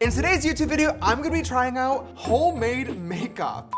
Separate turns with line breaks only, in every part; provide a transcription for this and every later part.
In today's YouTube video, I'm gonna be trying out homemade makeup.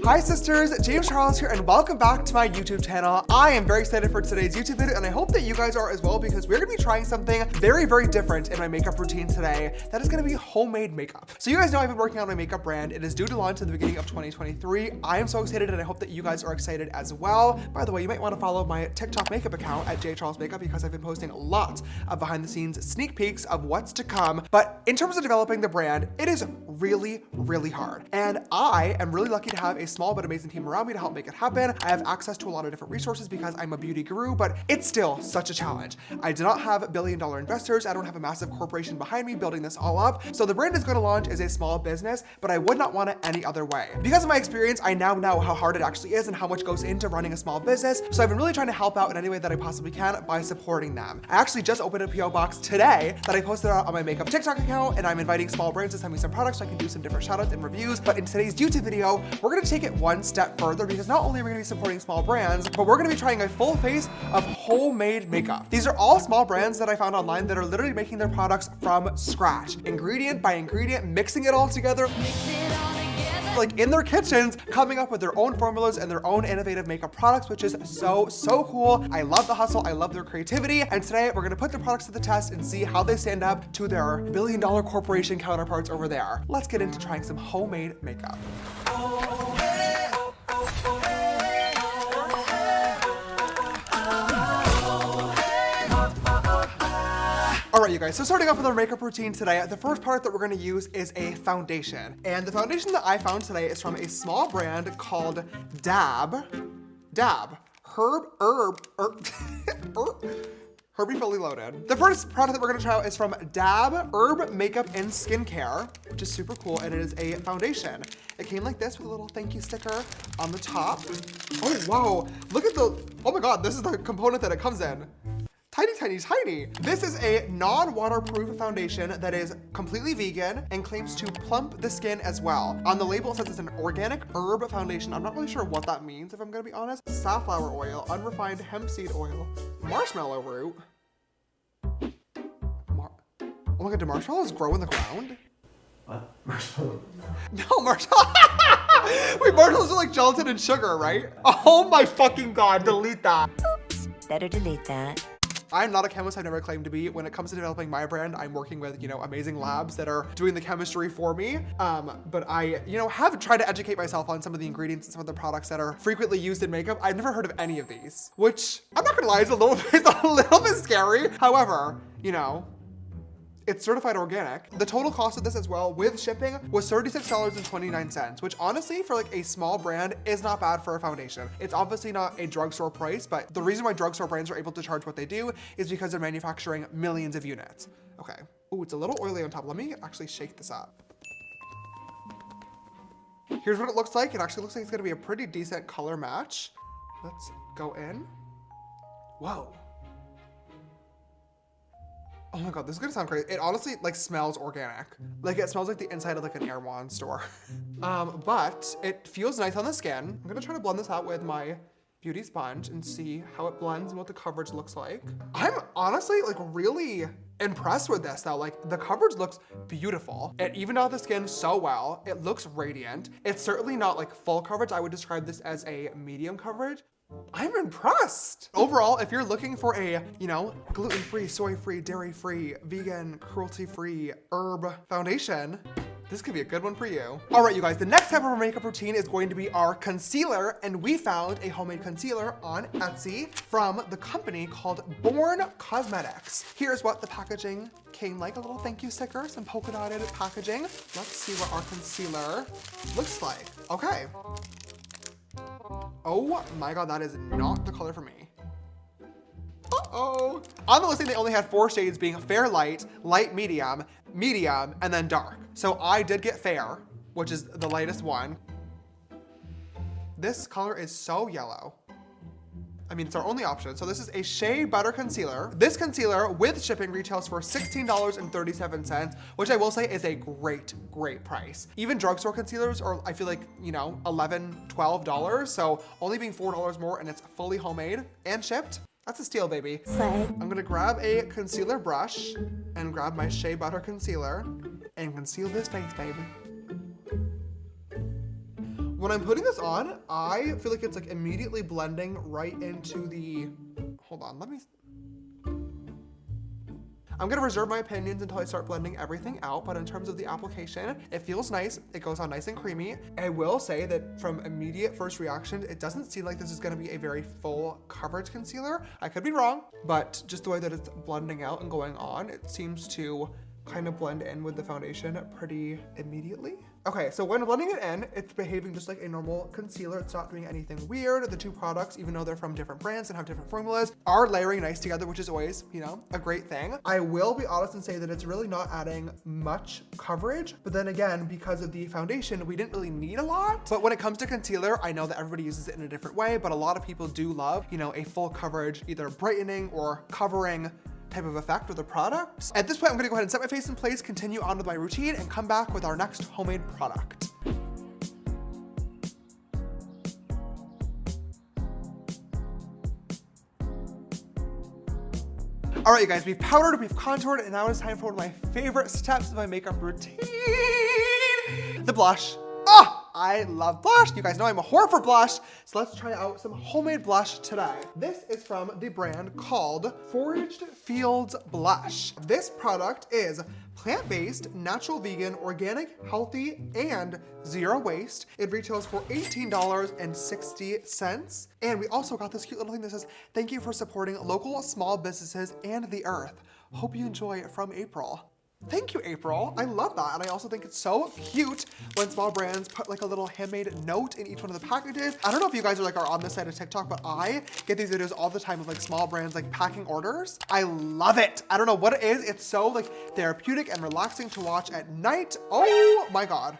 Hi sisters, James Charles here and welcome back to my YouTube channel. I am very excited for today's YouTube video and I hope that you guys are as well because we're gonna be trying something very, very different in my makeup routine today. That is gonna be homemade makeup. So you guys know I've been working on my makeup brand. It is due to launch in the beginning of 2023. I am so excited and I hope that you guys are excited as well. By the way, you might wanna follow my TikTok makeup account at JCharlesMakeup because I've been posting lots of behind the scenes sneak peeks of what's to come. But in terms of developing the brand, it is really, really hard. And I am really lucky to have a small but amazing team around me to help make it happen. I have access to a lot of different resources because I'm a beauty guru, but it's still such a challenge. I do not have billion-dollar investors. I don't have a massive corporation behind me building this all up. So the brand is going to launch as a small business, but I would not want it any other way. Because of my experience, I now know how hard it actually is and how much goes into running a small business. So I've been really trying to help out in any way that I possibly can by supporting them. I actually just opened a PO box today that I posted on my makeup TikTok account, and I'm inviting small brands to send me some products so I can do some different shoutouts and reviews. But in today's YouTube video, we're going to take it one step further because not only are we going to be supporting small brands, but we're going to be trying a full face of homemade makeup. These are all small brands that I found online that are literally making their products from scratch, ingredient by ingredient, mixing it all together. Like in their kitchens, coming up with their own formulas and their own innovative makeup products, which is so cool. I love the hustle, I love their creativity, and today we're gonna put their products to the test and see how they stand up to their billion-dollar corporation counterparts over there. Let's get into trying some homemade makeup. All right, you guys, so starting off with our makeup routine today, the first part that we're gonna use is a foundation. And the foundation that I found today is from a small brand called Herbie Fully Loaded. The first product that we're gonna try out is from Dab Herb Makeup and Skincare, which is super cool, and it is a foundation. It came like this with a little thank you sticker on the top. Oh, wow, look at oh my God, this is the component that it comes in. Tiny. This is a non-waterproof foundation that is completely vegan and claims to plump the skin as well. On the label, it says it's an organic herb foundation. I'm not really sure what that means, if I'm gonna be honest. Safflower oil, unrefined hemp seed oil, marshmallow root. Oh my God, do marshmallows grow in the ground?
What? Marshmallow?
No, marshmallow. Wait, marshmallows are like gelatin and sugar, right? Oh my fucking God, delete that.
Oops, better delete that.
I'm not a chemist, I've never claimed to be. When it comes to developing my brand, I'm working with, amazing labs that are doing the chemistry for me. But I, have tried to educate myself on some of the ingredients and some of the products that are frequently used in makeup. I've never heard of any of these, which I'm not gonna lie, is a little bit scary. However, it's certified organic. The total cost of this as well with shipping was $36.29, which honestly for like a small brand is not bad for a foundation. It's obviously not a drugstore price, but the reason why drugstore brands are able to charge what they do is because they're manufacturing millions of units. Okay, ooh, it's a little oily on top. Let me actually shake this up. Here's what it looks like. It actually looks like it's gonna be a pretty decent color match. Let's go in. Whoa. Oh my God, this is gonna sound crazy. It honestly smells organic. Like it smells like the inside of like an Erewhon store. But it feels nice on the skin. I'm gonna try to blend this out with my beauty sponge and see how it blends and what the coverage looks like. I'm honestly really impressed with this though. Like the coverage looks beautiful. It evened out the skin so well. It looks radiant. It's certainly not like full coverage. I would describe this as a medium coverage. I'm impressed. Overall, if you're looking for a, gluten-free, soy-free, dairy-free, vegan, cruelty-free herb foundation, this could be a good one for you. All right, you guys, the next type of our makeup routine is going to be our concealer, and we found a homemade concealer on Etsy from the company called Born Cosmetics. Here's what the packaging came like, a little thank you sticker, some polka dotted packaging. Let's see what our concealer looks like. Okay. Oh my God, that is not the color for me. Uh-oh. On the listing, they only had 4 shades being fair light, light medium, medium, and then dark. So I did get fair, which is the lightest one. This color is so yellow. I mean, it's our only option. So this is a Shea Butter Concealer. This concealer with shipping retails for $16.37, which I will say is a great price. Even drugstore concealers are, I feel like, $11, $12. So only being $4 more, and it's fully homemade and shipped. That's a steal, baby.
Slay.
I'm gonna grab a concealer brush and grab my Shea Butter Concealer. and conceal this face, baby. When I'm putting this on, I feel like it's like immediately blending right into the, hold on, I'm gonna reserve my opinions until I start blending everything out, but in terms of the application, it feels nice. It goes on nice and creamy. I will say that from immediate first reaction, it doesn't seem like this is gonna be a very full coverage concealer. I could be wrong, but just the way that it's blending out and going on, it seems to kind of blend in with the foundation pretty immediately. Okay, so when blending it in, it's behaving just like a normal concealer. It's not doing anything weird. The two products, even though they're from different brands and have different formulas, are layering nice together, which is always, you know, a great thing. I will be honest and say that it's really not adding much coverage, but then again, because of the foundation, we didn't really need a lot. But when it comes to concealer, I know that everybody uses it in a different way, but a lot of people do love, you know, a full coverage, either brightening or covering type of effect with the products. At this point, I'm gonna go ahead and set my face in place, continue on with my routine, and come back with our next homemade product. All right, you guys, we've powdered, we've contoured, and now it's time for one of my favorite steps of my makeup routine, the blush. Oh, I love blush. You guys know I'm a whore for blush, so let's try out some homemade blush today. This is from the brand called Foraged Fields Blush. This product is plant-based, natural, vegan, organic, healthy, and zero waste. It retails for $18.60. And we also got this cute little thing that says, "Thank you for supporting local small businesses and the earth. Hope you enjoy it from April." Thank you, April. I love that. And I also think it's so cute when small brands put like a little handmade note in each one of the packages. I don't know if you guys are on this side of TikTok, but I get these videos all the time of like small brands like packing orders. I love it. I don't know what it is. It's so like therapeutic and relaxing to watch at night. Oh my God.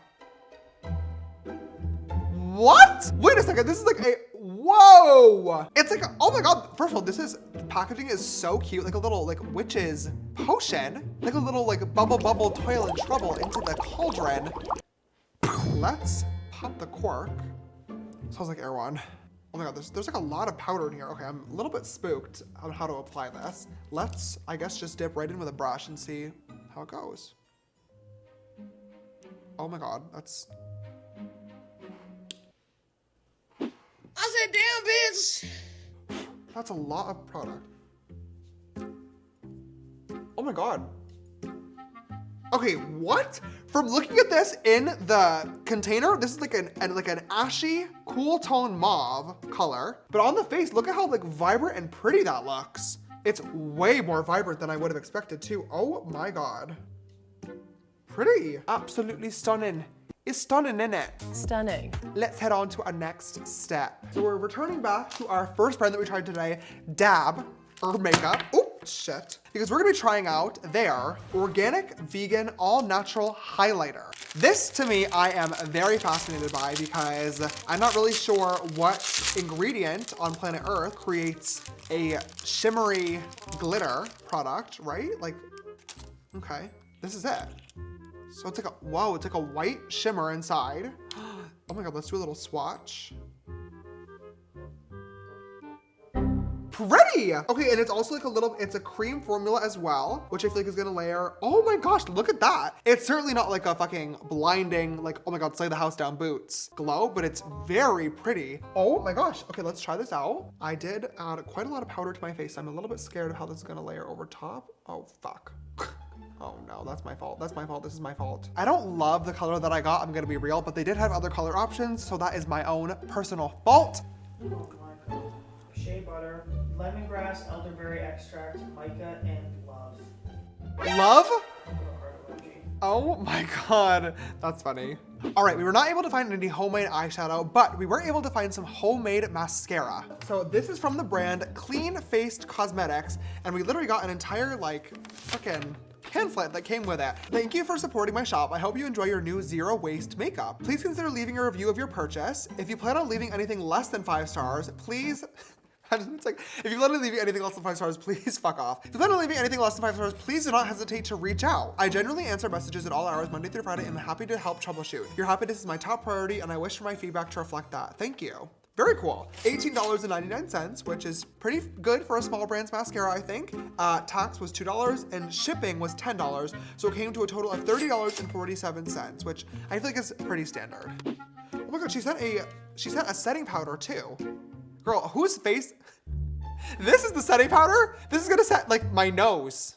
What? Wait a second, this is like a, whoa! It's like, oh my God, first of all, the packaging is so cute, like a little like witch's potion, like a little like bubble toil and trouble into the cauldron. Let's pop the cork. Smells like Erewhon. Oh my God, there's like a lot of powder in here. Okay, I'm a little bit spooked on how to apply this. Let's, I guess, just dip right in with a brush and see how it goes. Oh my God, that's,
I said, damn, bitch.
that's a lot of product. Oh my God. Okay, what? From looking at this in the container, this is like an ashy, cool tone mauve color. But on the face, look at how like vibrant and pretty that looks. It's way more vibrant than I would have expected too. Oh my God. Pretty. Absolutely stunning. It's stunning, isn't it?
Stunning.
Let's head on to our next step. So we're returning back to our first brand that we tried today, Dab Makeup. Oh, shit. Because we're gonna be trying out their organic, vegan, all natural highlighter. This, to me, I am very fascinated by because I'm not really sure what ingredient on planet Earth creates a shimmery glitter product, right? Like, okay, this is it. So it's like a, whoa, it's like a white shimmer inside. Oh my God, let's do a little swatch. Pretty! Okay, and it's also like it's a cream formula as well, which I feel like is gonna layer, oh my gosh, look at that. It's certainly not like a fucking blinding, like, oh my God, slay the house down boots glow, but it's very pretty. Oh my gosh, okay, let's try this out. I did add quite a lot of powder to my face. I'm a little bit scared of how this is gonna layer over top. Oh, fuck. Oh no, that's my fault. That's my fault. This is my fault. I don't love the color that I got, I'm gonna be real, but they did have other color options, so that is my own personal fault.
Shea butter, lemongrass, elderberry extract, mica, and love.
Love? Oh my God, that's funny. All right, we were not able to find any homemade eyeshadow, but we were able to find some homemade mascara. So this is from the brand Clean Faced Cosmetics, and we literally got an entire like frickin' pamphlet that came with it. Thank you for supporting my shop. I hope you enjoy your new zero waste makeup. Please consider leaving a review of your purchase. If you plan on leaving anything less than 5 stars, please, it's like, if you plan on leaving anything less than 5 stars, please fuck off. If you plan on leaving anything less than 5 stars, please do not hesitate to reach out. I generally answer messages at all hours, Monday through Friday, and I'm happy to help troubleshoot. Your happiness is my top priority, and I wish for my feedback to reflect that. Thank you. Very cool. $18.99, which is pretty good for a small brand's mascara, I think. Tax was $2 and shipping was $10. So it came to a total of $30.47, which I feel like is pretty standard. Oh my God, she sent a setting powder too. Girl, whose face? This is the setting powder? This is gonna set like my nose.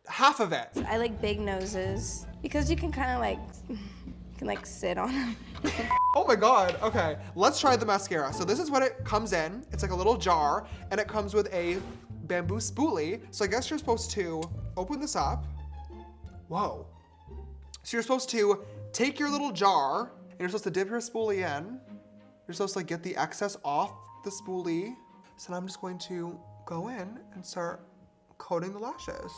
Half of it.
I like big noses because you can kind of like sit on them.
Oh my God, okay. Let's try the mascara. So this is what it comes in. It's like a little jar and it comes with a bamboo spoolie. So I guess you're supposed to open this up. Whoa. So you're supposed to take your little jar and you're supposed to dip your spoolie in. You're supposed to like get the excess off the spoolie. So now I'm just going to go in and start coating the lashes.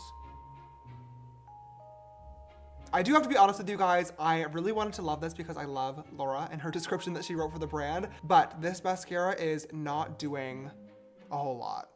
I do have to be honest with you guys, I really wanted to love this because I love Laura and her description that she wrote for the brand, but this mascara is not doing a whole lot.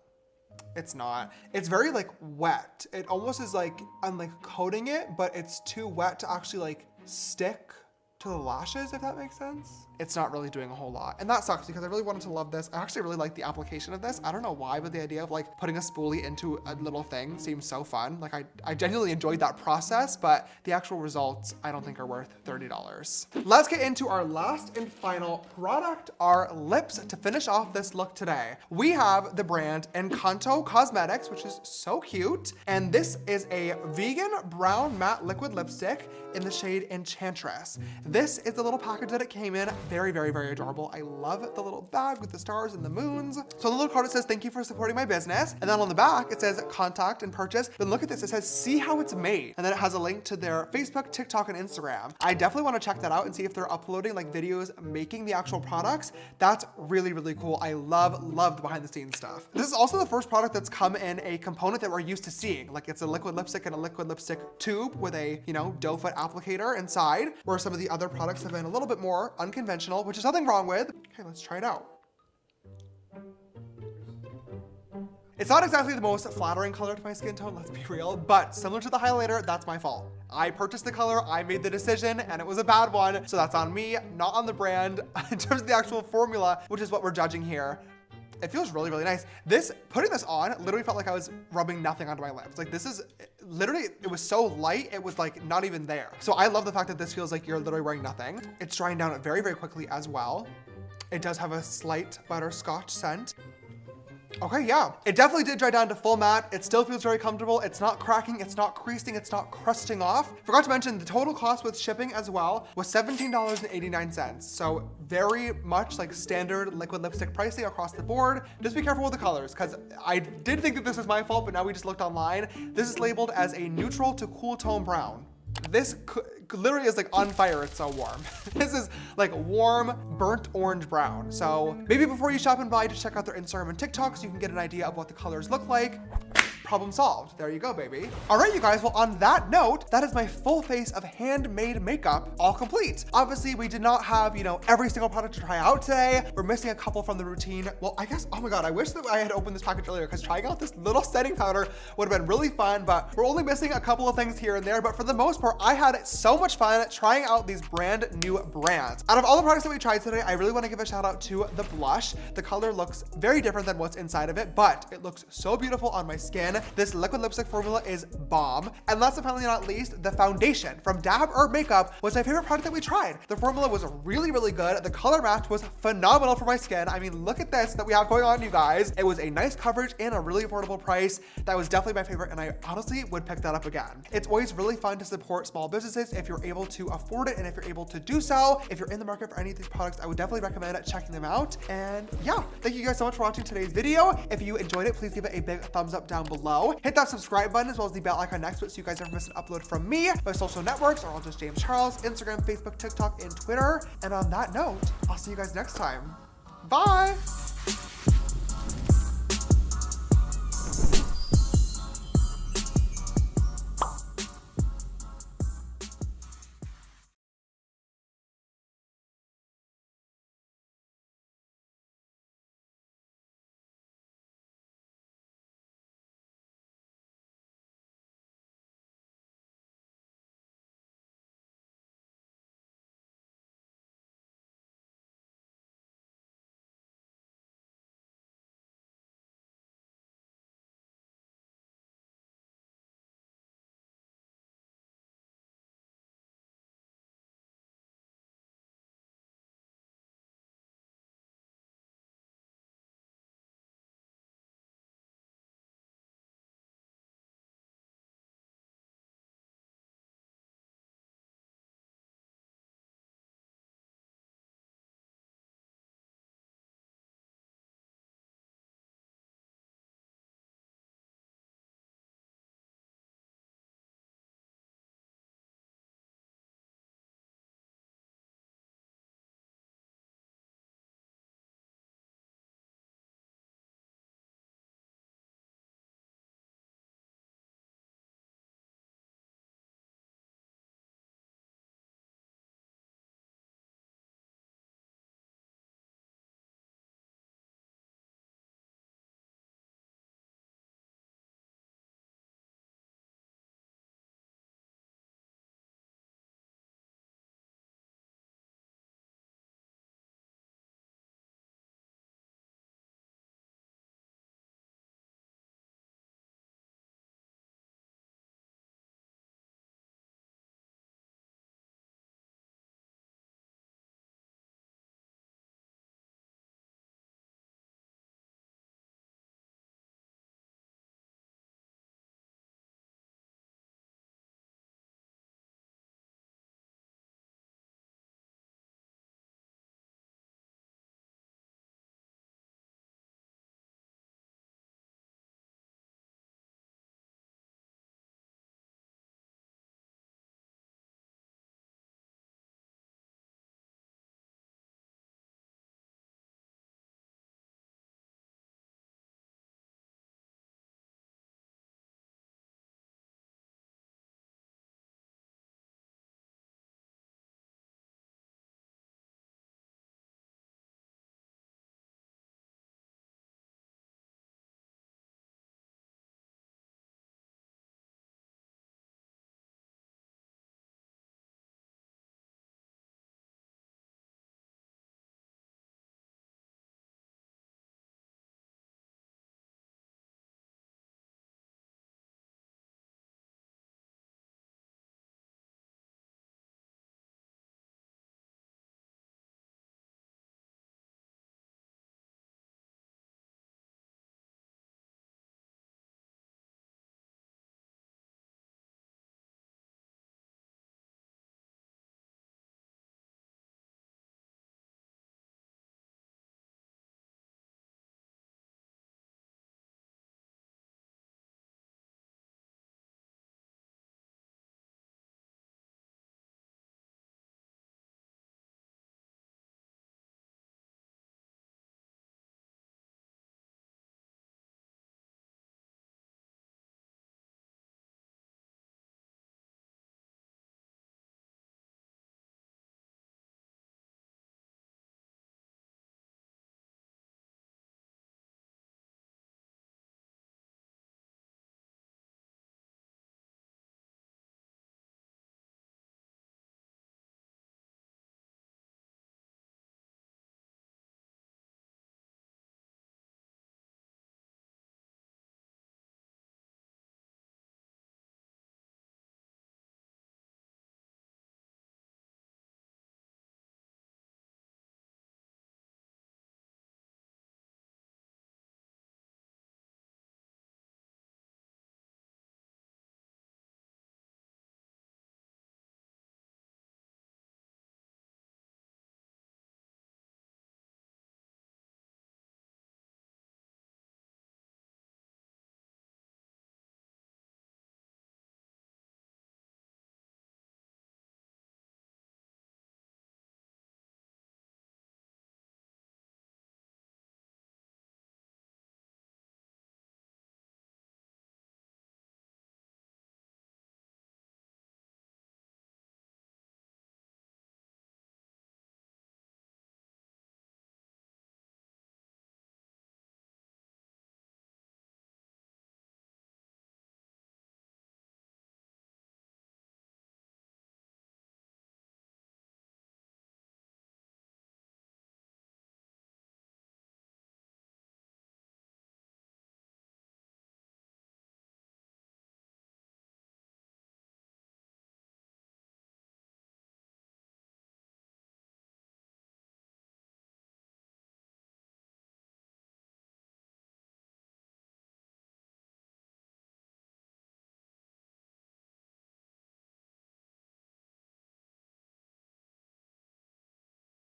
It's not. It's very like wet. It almost is like I'm like coating it, but it's too wet to actually like stick to the lashes, if that makes sense. It's not really doing a whole lot. And that sucks because I really wanted to love this. I actually really like the application of this. I don't know why, but the idea of like putting a spoolie into a little thing seems so fun. Like I genuinely enjoyed that process, but the actual results I don't think are worth $30. Let's get into our last and final product, our lips, to finish off this look today. We have the brand Encanto Cosmetics, which is so cute. And this is a vegan brown matte liquid lipstick in the shade Enchantress. This is the little package that it came in. Very, very, very adorable. I love the little bag with the stars and the moons. So on the little card it says, thank you for supporting my business. And then on the back it says contact and purchase. Then look at this, it says see how it's made. And then it has a link to their Facebook, TikTok, and Instagram. I definitely want to check that out and see if they're uploading like videos making the actual products. That's really, really cool. I love the behind the scenes stuff. This is also the first product that's come in a component that we're used to seeing. Like it's a liquid lipstick and a liquid lipstick tube with a, doe foot applicator inside, where some of the other products have been a little bit more unconventional, which is nothing wrong with. Okay, let's try it out. It's not exactly the most flattering color to my skin tone, let's be real, but similar to the highlighter, that's my fault. I purchased the color, I made the decision, and it was a bad one, so that's on me, not on the brand. In terms of the actual formula, which is what we're judging here, it feels really, really nice. Putting this on literally felt like I was rubbing nothing onto my lips. Like this is literally, it was so light, it was like not even there. So I love the fact that this feels like you're literally wearing nothing. It's drying down very, very quickly as well. It does have a slight butterscotch scent. Okay, yeah, it definitely did dry down to full matte. It still feels very comfortable. It's not cracking, it's not creasing, it's not crusting off. Forgot to mention the total cost with shipping as well was $17.89. So very much like standard liquid lipstick pricing across the board. Just be careful with the colors because I did think that this was my fault, but now we just looked online. This is labeled as a neutral to cool tone brown. This literally is like on fire, it's so warm. This is like warm, burnt orange brown. So maybe before you shop and buy, just check out their Instagram and TikTok so you can get an idea of what the colors look like. Problem solved. There you go, baby. All right, you guys. Well, on that note, that is my full face of handmade makeup all complete. Obviously, we did not have, every single product to try out today. We're missing a couple from the routine. Well, I guess, oh my God, I wish that I had opened this package earlier because trying out this little setting powder would have been really fun, but we're only missing a couple of things here and there. But for the most part, I had so much fun trying out these brand new brands. Out of all the products that we tried today, I really want to give a shout out to the blush. The color looks very different than what's inside of it, but it looks so beautiful on my skin. This liquid lipstick formula is bomb. And last but finally not least, the foundation from Dab Herb Makeup was my favorite product that we tried. The formula was really, really good. The color match was phenomenal for my skin. I mean, look at this that we have going on, you guys. It was a nice coverage and a really affordable price. That was definitely my favorite, and I honestly would pick that up again. It's always really fun to support small businesses if you're able to afford it and if you're able to do so. If you're in the market for any of these products, I would definitely recommend checking them out. And yeah, thank you guys so much for watching today's video. If you enjoyed it, please give it a big thumbs up down below. Hit that subscribe button as well as the bell icon next to it so you guys never miss an upload from me. My social networks are all just James Charles, Instagram, Facebook, TikTok, and Twitter. And on that note, I'll see you guys next time. Bye.